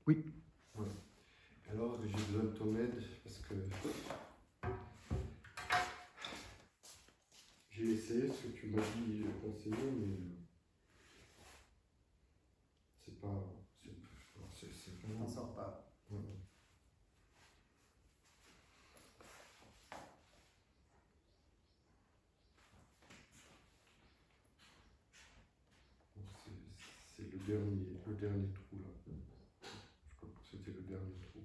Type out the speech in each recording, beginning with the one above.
Oui. Ouais. Alors, j'ai besoin de ton aide parce que j'ai essayé ce que tu m'as dit conseiller, mais c'est pas. C'est On vraiment. n'en sort pas. Ouais. Bon, c'est le dernier trou là. Je crois que c'était le dernier trou.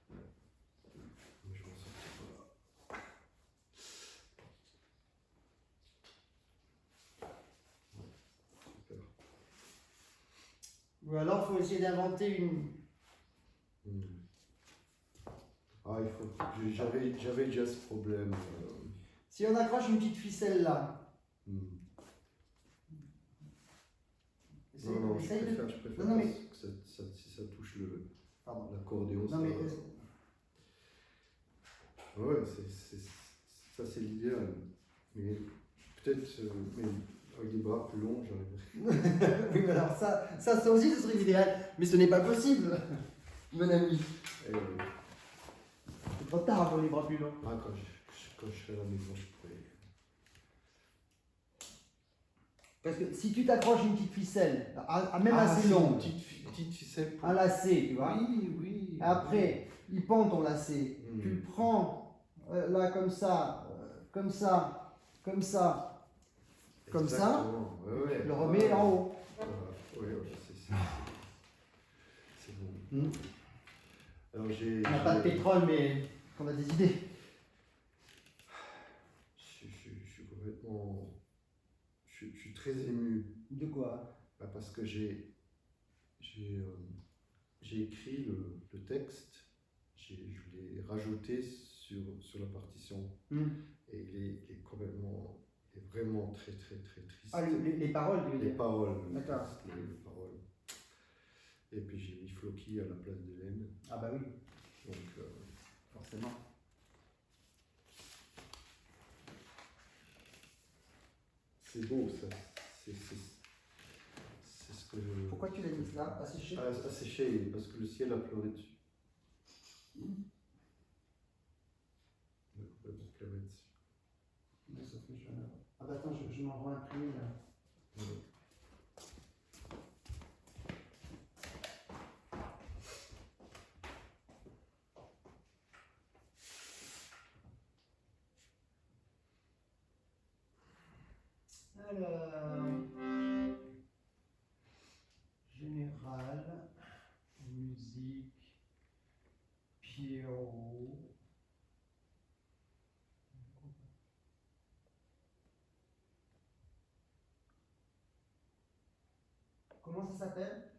Mais je m'en sortais pas. Super. Ou alors, il faut essayer d'inventer une. Ah, j'avais déjà ce problème. Si on accroche une petite ficelle là. Non, je Essaye préfère, Non, mais... que si ça touche Pardon. l'accordéon. Non, mais... Ouais, ça c'est l'idéal. Mais peut-être, mais avec des bras plus longs, j'arriverai. Oui, mais alors ça aussi, ce serait l'idéal. Mais ce n'est pas possible, mon ami. C'est trop tard pour les bras plus longs. Ah, quand je serai à la maison, je pourrais. Parce que si tu t'accroches une petite ficelle, même assez longue, petite ficelle. un lacet, tu vois. Oui. Après, il pend ton lacet. Tu le prends là comme ça, comme ça, comme ça, comme ça. Ouais. Tu le remets en haut. Oui, c'est bon. Alors On n'a pas de pétrole, mais on a des idées. Je suis complètement. Je suis très ému. De quoi? Parce que j'ai écrit le texte, je l'ai rajouté sur la partition. Et il est complètement. Il est vraiment très triste. Ah, les paroles, tu veux dire? Les paroles. D'accord. Les paroles. Et puis j'ai mis Floki à la place d'Hélène. Ah bah oui. Donc, forcément. C'est beau, ça. C'est ce que je... Pourquoi tu l'as mis là, à sécher? À sécher, parce que le ciel a pleuré dessus. Il a complètement pleuré dessus. Ah bah attends, je m'envoie imprimer là. Ouais. Alors, général, musique, Pierrot. Comment ça s'appelle?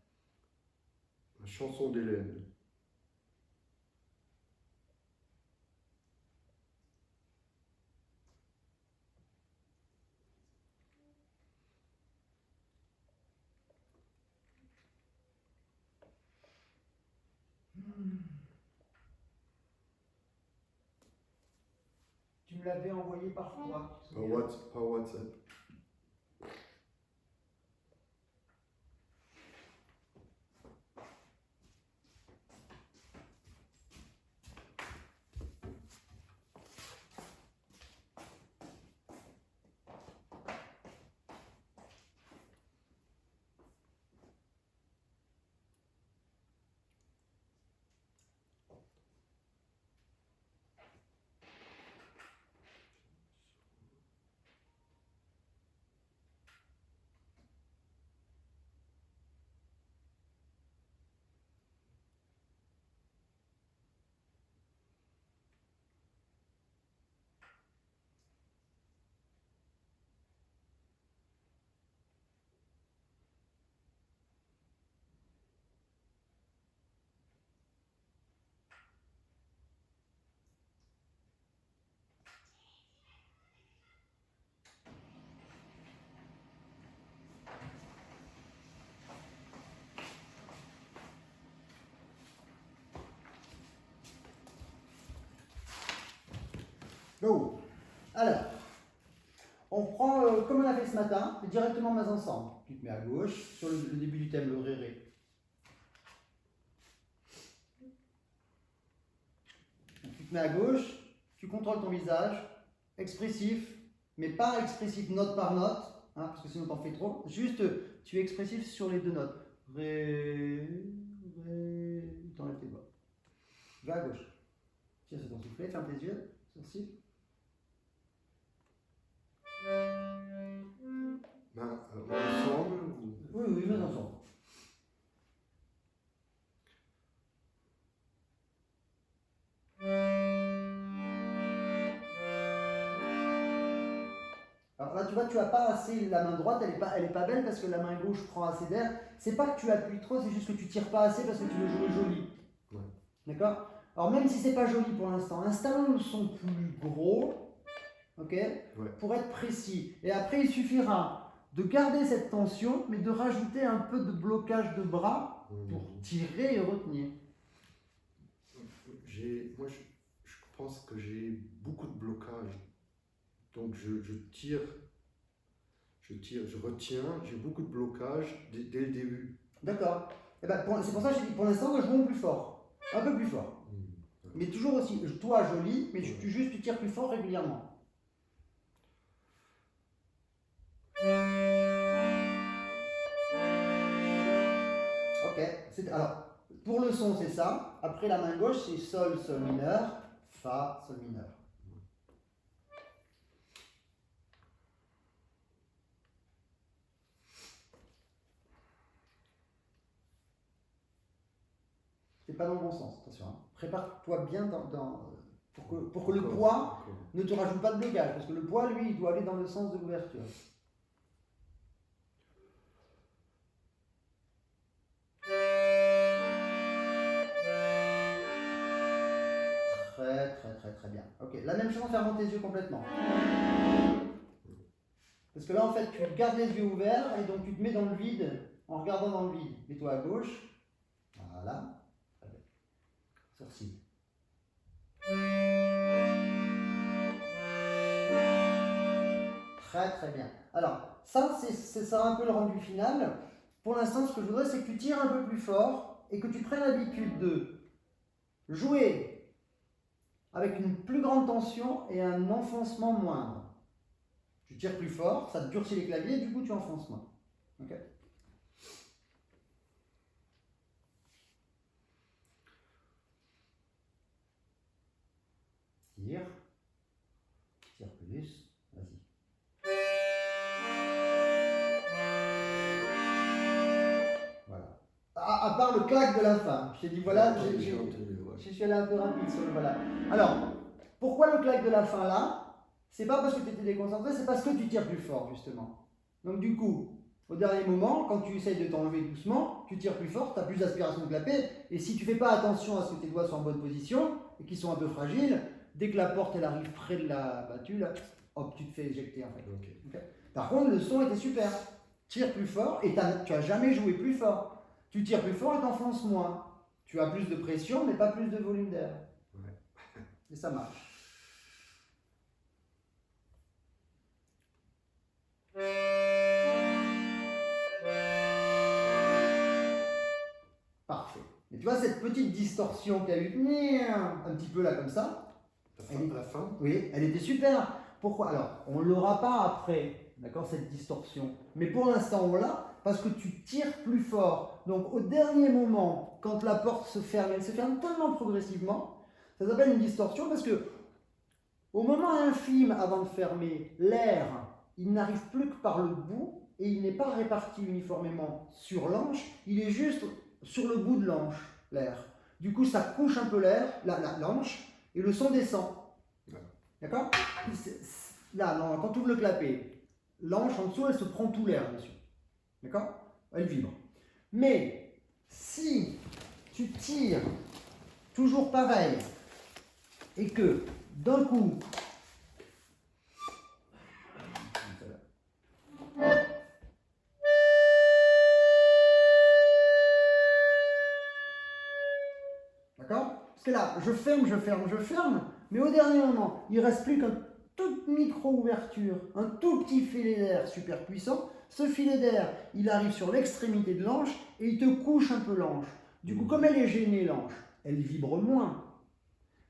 La chanson d'Hélène. Tu me l'avais envoyé par quoi? Par WhatsApp. Go. Alors, on prend, comme on a fait ce matin, directement mains ensemble. Tu te mets à gauche, sur le début du thème, le ré. mets à gauche, tu contrôles ton visage, expressif, mais pas expressif note par note, hein, parce que sinon t'en fais trop. Juste, tu es expressif sur les deux notes. Ré, t'enlèves tes doigts. Va à gauche. Tire sur ton soufflet, ferme tes yeux, sourcils. Ensemble ou... Oui, mais ensemble. Alors là, tu vois, tu n'as pas assez la main droite, elle est pas belle parce que la main gauche prend assez d'air. C'est pas que tu appuies trop, c'est juste que tu tires pas assez parce que tu veux jouer joli. Ouais. D'accord? Alors même si c'est pas joli pour l'instant, installons le son plus gros, ok? Ouais. Pour être précis. Et après, il suffira de garder cette tension, mais de rajouter un peu de blocage de bras pour tirer et retenir. Moi, je pense que j'ai beaucoup de blocage. Donc je tire, je retiens, j'ai beaucoup de blocage dès le début. D'accord. Eh ben, c'est pour ça que j'ai dit, pour l'instant, je monte plus fort. Un peu plus fort. Mais toujours aussi, toi joli, mais tu tires plus fort régulièrement. Ok. Alors, pour le son, c'est ça. Après, la main gauche, c'est sol, sol mineur, fa, sol mineur. C'est pas dans le bon sens, attention. Hein. Prépare-toi bien pour que le poids ne te rajoute pas de blocage, parce que le poids, lui, il doit aller dans le sens de l'ouverture. Très bien. Ok, la même chose en fermant tes yeux complètement. Parce que là, en fait, tu gardes les yeux ouverts et donc tu te mets dans le vide en regardant dans le vide. Mets-toi à gauche. Voilà. Sourcil. Très bien. Alors, ça, c'est ça un peu le rendu final. Pour l'instant, ce que je voudrais, c'est que tu tires un peu plus fort et que tu prennes l'habitude de jouer avec une plus grande tension et un enfoncement moindre. Tu tires plus fort, ça te durcit les claviers et du coup tu enfonces moins. Ok ? Tire. Tire plus. Vas-y. Voilà. À part le claque de la fin. Je t'ai dit voilà, je suis allé un peu rapide sur le voilà. Alors, pourquoi le claque de la fin là ? C'est pas parce que tu étais déconcentré, c'est parce que tu tires plus fort justement. Donc du coup, au dernier moment, quand tu essayes de t'enlever doucement, tu tires plus fort, tu as plus d'aspiration de clapet, et si tu fais pas attention à ce que tes doigts soient en bonne position, et qu'ils sont un peu fragiles, dès que la porte elle arrive près de la battue, là, hop, tu te fais éjecter en fait. Okay. Par contre, le son était super. Tire plus fort, et tu as jamais joué plus fort. Tu tires plus fort et t'enfonces moins. Tu as plus de pression, mais pas plus de volume d'air. Ouais. Et ça marche. Parfait. Et tu vois cette petite distorsion qu'il y a eu un petit peu là comme ça. À la fin. Oui, elle était super. Pourquoi ? Alors, on ne l'aura pas après, d'accord, cette distorsion. Mais pour l'instant, on l'a parce que tu tires plus fort. Donc, au dernier moment, quand la porte se ferme, elle se ferme tellement progressivement, ça s'appelle une distorsion parce que au moment infime avant de fermer, l'air, il n'arrive plus que par le bout et il n'est pas réparti uniformément sur l'anche, il est juste sur le bout de l'anche, l'air. Du coup, ça couche un peu l'air, l'anche, et le son descend. D'accord ? Là, quand tu ouvres le clapet, l'anche en dessous, elle se prend tout l'air dessus. D'accord ? Elle vibre. Mais si tu tires toujours pareil et que d'un coup, d'accord ? Parce que là, je ferme, mais au dernier moment, il ne reste plus qu'une toute micro-ouverture, un tout petit filet d'air super puissant. Ce filet d'air, il arrive sur l'extrémité de l'anche et il te couche un peu l'anche. Du coup, comme elle est gênée, l'anche, elle vibre moins.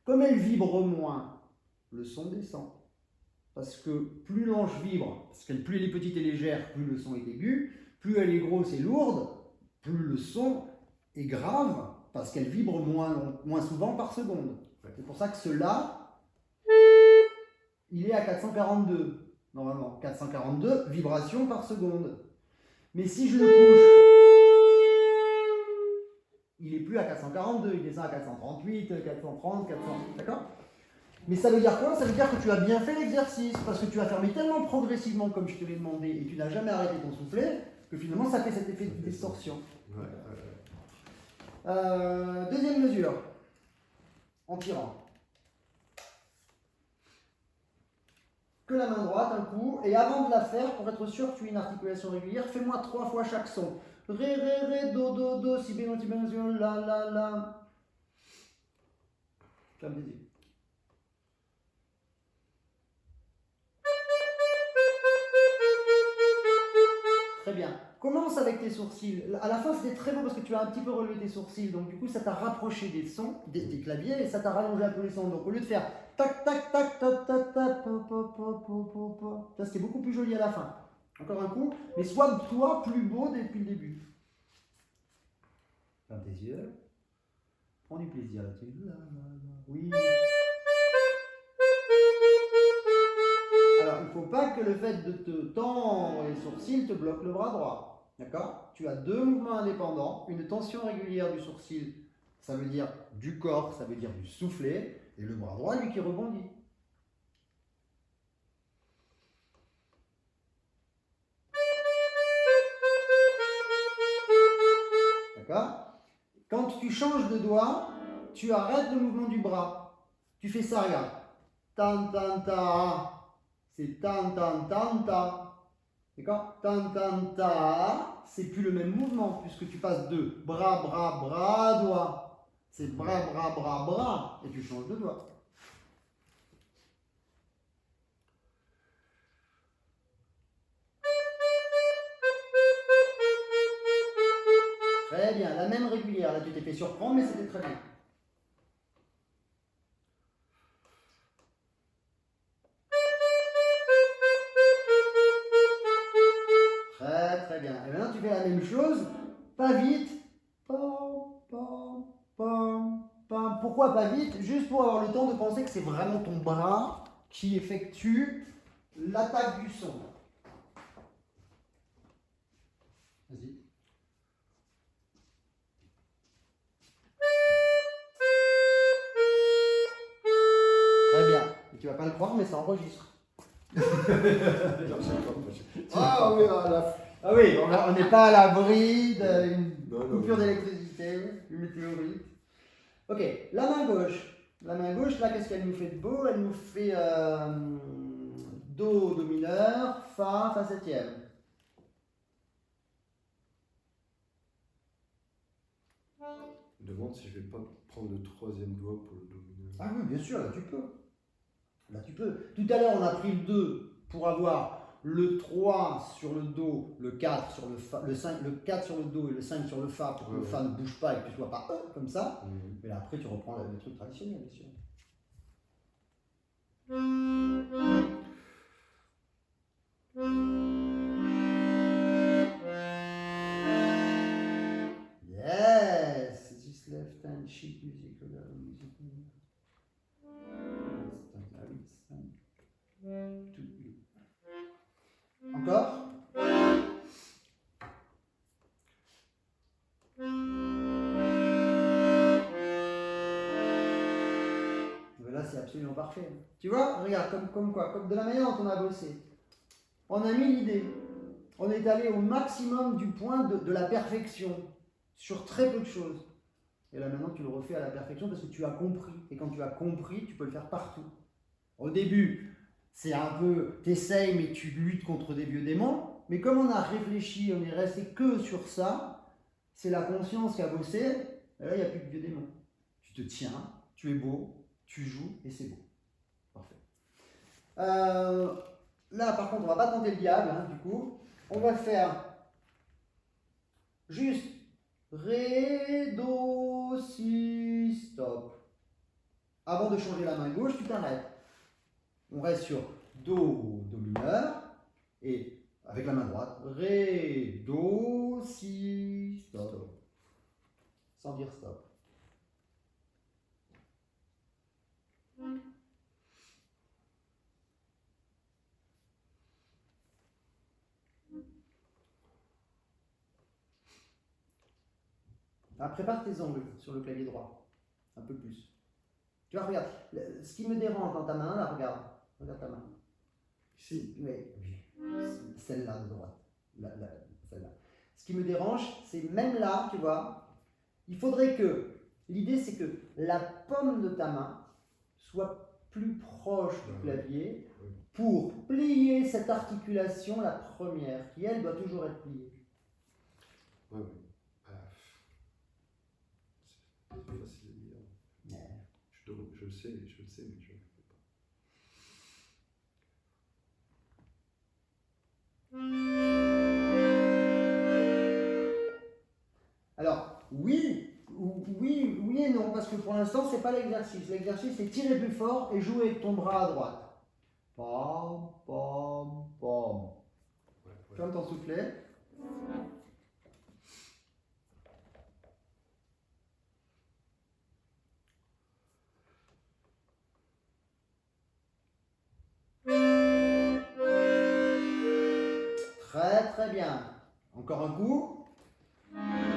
Comme elle vibre moins, le son descend. Parce que plus l'ange vibre, parce que plus elle est petite et légère, plus le son est aigu, plus elle est grosse et lourde, plus le son est grave, parce qu'elle vibre moins souvent par seconde. C'est pour ça que ce La, il est à 442, normalement. 442 vibrations par seconde. Mais si je le couche, il n'est plus à 442, il descend à 438, 430, 400, d'accord? Mais ça veut dire quoi? Ça veut dire que tu as bien fait l'exercice, parce que tu as fermé tellement progressivement comme je te l'ai demandé, et tu n'as jamais arrêté ton soufflet, que finalement ça fait cet effet de distorsion. Deuxième mesure, en tirant. Que la main droite un coup, et avant de la faire, pour être sûr que tu aies une articulation régulière, fais-moi 3 fois chaque son. Ré, ré, ré, do, do, si, bémol, la, la, la. Ferme les yeux. Très bien. Commence avec tes sourcils. À la fin, c'était très beau parce que tu as un petit peu relevé tes sourcils. Donc, du coup, ça t'a rapproché des sons, des claviers, et ça t'a rallongé un peu les sons. Donc, au lieu de faire tac, tac, tac, tac, tac, tac, ça, c'était beaucoup plus joli à la fin. Encore un coup. Mais sois toi plus beau depuis le début. Ferme tes yeux. Prends du plaisir là-dessus. Oui. Alors, il ne faut pas que le fait de te tendre les sourcils te bloque le bras droit. D'accord? Tu as 2 mouvements indépendants. Une tension régulière du sourcil, ça veut dire du corps, ça veut dire du soufflet. Et le bras droit, lui, qui rebondit. D'accord? Quand tu changes de doigt, tu arrêtes le mouvement du bras. Tu fais ça, regarde. Tan, tan, ta. C'est tan, tan, tan, ta. D'accord? Tan, tan, ta. C'est plus le même mouvement puisque tu passes de bras, bras, bras, doigt. C'est bras, bras, bras, bras. Et tu changes de doigt. Très bien. La même régulière. Là, tu t'es fait surprendre, mais c'était très bien. Très très bien. Et maintenant tu fais la même chose, pas vite. Pourquoi pas vite? Juste pour avoir le temps de penser que c'est vraiment ton bras qui effectue l'attaque du son. Vas-y. Très bien. Et tu vas pas le croire, mais ça enregistre. Ah oui, ah oui, on n'est pas à l'abri d'une coupure d'électricité, une météorite. Ok, la main gauche. La main gauche, là, qu'est-ce qu'elle nous fait de beau? Elle nous fait Do, Do mineur, Fa, Fa septième. Je me demande si je vais pas prendre le 3e doigt pour le Do mineur. Ah oui, bien sûr, là tu peux. Là tu peux. Tout à l'heure, on a pris le 2 pour avoir le 3 sur le Do, le 4 sur le Fa, le 5, le 4 sur le Do et le 5 sur le Fa pour que le Fa ne bouge pas et que tu sois pas comme ça. Mais là, après, tu reprends le truc traditionnel, bien sûr. Yes, this left hand sheet music. Encore. Mais là, c'est absolument parfait. Tu vois, regarde, comme quoi, comme de la manière dont on a bossé. On a mis l'idée. On est allé au maximum du point de la perfection sur très peu de choses. Et là, maintenant, tu le refais à la perfection parce que tu as compris. Et quand tu as compris, tu peux le faire partout. Au début, c'est un peu, t'essayes, mais tu luttes contre des vieux démons. Mais comme on a réfléchi, on est resté que sur ça, c'est la conscience qui a bossé, et là, il n'y a plus de vieux démons. Tu te tiens, tu es beau, tu joues, et c'est beau. Parfait. Là, par contre, on ne va pas tenter le diable, hein, du coup. On va faire juste Ré, Do, Si, stop. Avant de changer la main gauche, tu t'arrêtes. On reste sur Do, Do mineur, et avec la main droite, Ré, Do, Si, stop. Sans dire stop. Ah, prépare tes ongles sur le clavier droit. Un peu plus. Tu vois, regarde. Ce qui me dérange dans ta main, là, regarde. Regarde ta main. Ici. Oui. Celle-là de droite. Celle-là. Ce qui me dérange, c'est même là, tu vois, il faudrait que. L'idée, c'est que la paume de ta main soit plus proche du clavier pour plier cette articulation, la première, qui, elle, doit toujours être pliée. Oui, oui. C'est facile à dire. Je le sais, mais je ne le fais pas. Alors, oui et non, parce que pour l'instant, c'est pas l'exercice. L'exercice, c'est tirer plus fort et jouer avec ton bras à droite. Pom, pom, pom. Tu vas t'en souffler. Très très bien. Encore un coup.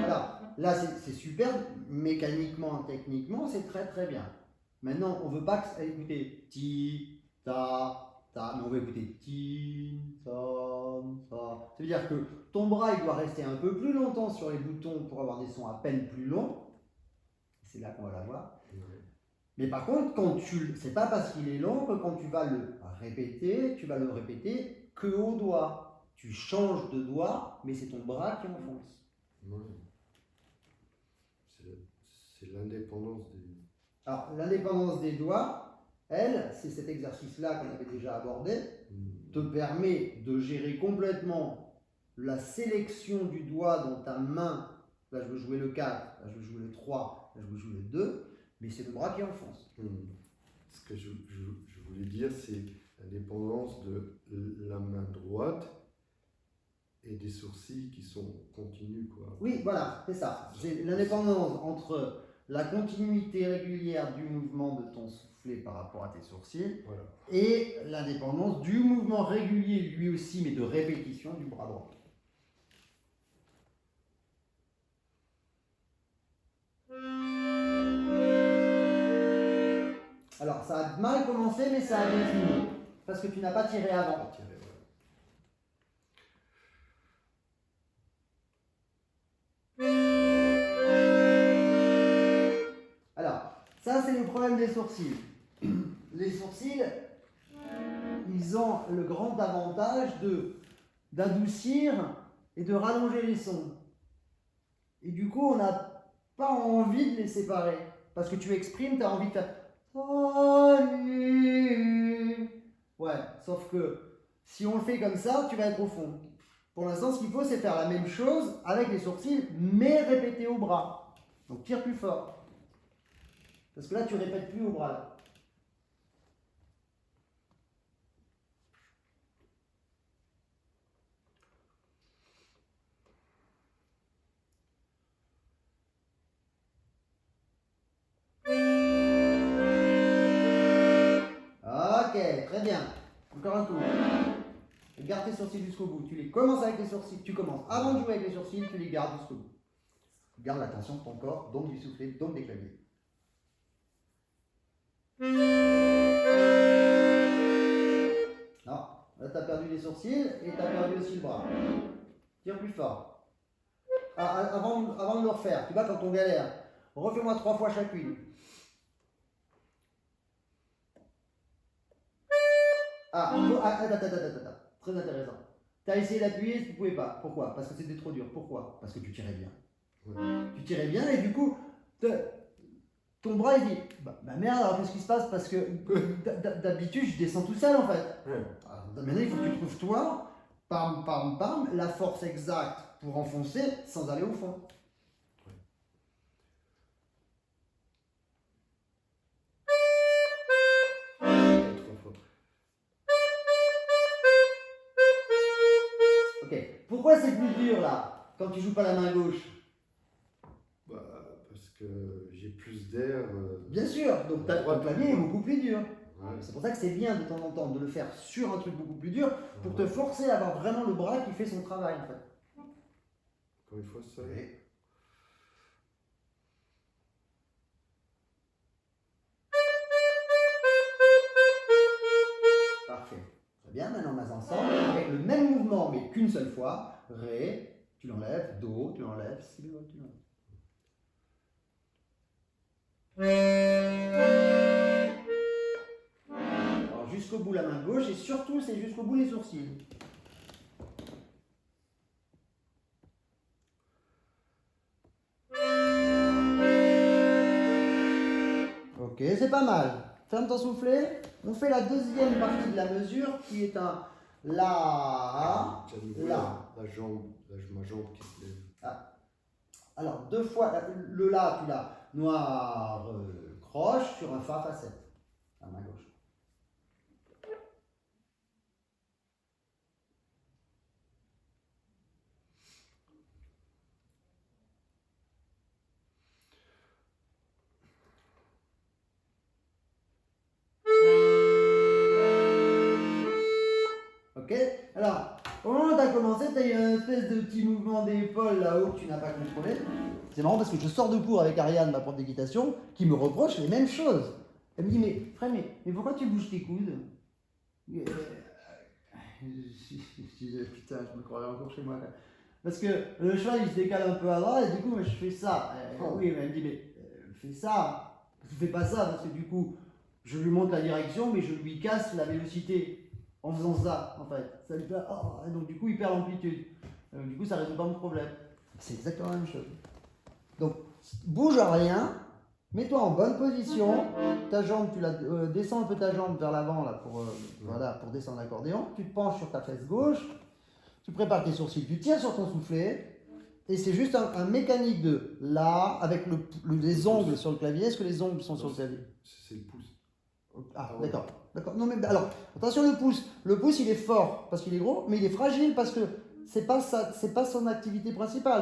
Alors, là c'est super, mécaniquement, techniquement, c'est très très bien. Maintenant, on ne veut pas écouter ti, ta, ta, mais on veut écouter ti, ta, ta. Ça veut dire que ton bras, il doit rester un peu plus longtemps sur les boutons pour avoir des sons à peine plus longs. C'est là qu'on va l'avoir. Mais par contre, c'est pas parce qu'il est long que quand tu vas le répéter, tu vas le répéter que au doigt. Tu changes de doigt, mais c'est ton bras qui enfonce. Oui. C'est l'indépendance des... Alors, l'indépendance des doigts, elle, c'est cet exercice-là qu'on avait déjà abordé, te permet de gérer complètement la sélection du doigt dans ta main. Là, je veux jouer le 4, là, je veux jouer le 3, là, je veux jouer le 2, mais c'est le bras qui enfonce. Ce que je voulais dire, c'est l'indépendance de la main droite et des sourcils qui sont continus, quoi. Oui, voilà, c'est ça. C'est l'indépendance entre la continuité régulière du mouvement de ton soufflet par rapport à tes sourcils, voilà, et l'indépendance du mouvement régulier, lui aussi, mais de répétition du bras droit. Alors, ça a mal commencé, mais ça a bien fini, parce que tu n'as pas tiré avant. Alors, ça c'est le problème des sourcils. Les sourcils, ils ont le grand avantage d'adoucir et de rallonger les sons. Et du coup, on n'a pas envie de les séparer. Parce que tu exprimes, tu as envie de faire... Ouais, sauf que si on le fait comme ça, tu vas être au fond. Pour l'instant, ce qu'il faut, c'est faire la même chose avec les sourcils, mais répéter au bras. Donc tire plus fort. Parce que là, tu répètes plus au bras. Là. Ok, très bien. Encore un coup. Garde tes sourcils jusqu'au bout. Tu les commences avec les sourcils. Tu commences avant de jouer avec les sourcils, tu les gardes jusqu'au bout. Garde la tension de ton corps, donc du soufflet, donc des claviers. Non, là tu as perdu les sourcils et tu as perdu aussi le bras. Tire plus fort. Avant de le refaire, tu vois quand on galère, refais-moi 3 fois chacune. Attends. Très intéressant. Tu as essayé d'appuyer, tu ne pouvais pas. Pourquoi? Parce que c'était trop dur. Pourquoi? Parce que tu tirais bien. Tu tirais bien et du coup, ton bras il dit bah merde, alors qu'est-ce qui se passe? Parce que d'habitude je descends tout seul en fait. Alors, maintenant il faut que tu trouves toi, pam pam pam, la force exacte pour enfoncer sans aller au fond. Ok. Pourquoi c'est plus dur là, quand tu joues pas la main gauche? Bah, parce que j'ai plus d'air. Bien sûr, donc ton clavier est beaucoup plus dur. Ouais. C'est pour ça que c'est bien de temps en temps de le faire sur un truc beaucoup plus dur pour te forcer à avoir vraiment le bras qui fait son travail en fait. Encore une fois, ça. Oui. Parfait. Très bien, maintenant on a ensemble avec le même mouvement mais qu'une seule fois. Ré, tu l'enlèves, Do, tu l'enlèves, Si bémol, tu l'enlèves. Alors jusqu'au bout la main gauche et surtout c'est jusqu'au bout les sourcils. Ok, c'est pas mal. Ferme ton soufflet. On fait la deuxième partie de la mesure qui est un La. La. Ma jambe qui se lève. Ah. Alors, deux fois, le La, tu l'as noir, croche sur un Fa facette. La main gauche. Ok. Alors, au moment où tu as commencé, tu as eu un espèce de petit mouvement d'épaule là-haut que tu n'as pas contrôlé. C'est marrant parce que je sors de cours avec Ariane, ma prof d'équitation, qui me reproche les mêmes choses. Elle me dit, mais frère, mais pourquoi tu bouges tes coudes? Je disais, putain, je me croirais encore chez moi. Là. Parce que le cheval, il se décale un peu à droite et du coup, moi, je fais ça. Oui, mais elle me dit, mais fais ça. Tu fais pas ça parce que du coup, je lui montre la direction, mais je lui casse la vélocité en faisant ça, en fait. Ça lui fait, oh, donc du coup, il perd l'amplitude. Du coup, ça résout pas mon problème. C'est exactement la même chose. Donc, bouge à rien. Mets-toi en bonne position, ta jambe, tu la descends un peu ta jambe vers l'avant là pour descendre l'accordéon. Tu te penches sur ta fesse gauche, tu prépares tes sourcils, tu tires sur ton soufflet et c'est juste un mécanique de là avec les ongles sur le clavier. Est-ce que les ongles sont sur le clavier? C'est le pouce. Ah d'accord, d'accord. Non mais alors attention le pouce il est fort parce qu'il est gros, mais il est fragile parce que c'est pas son activité principale.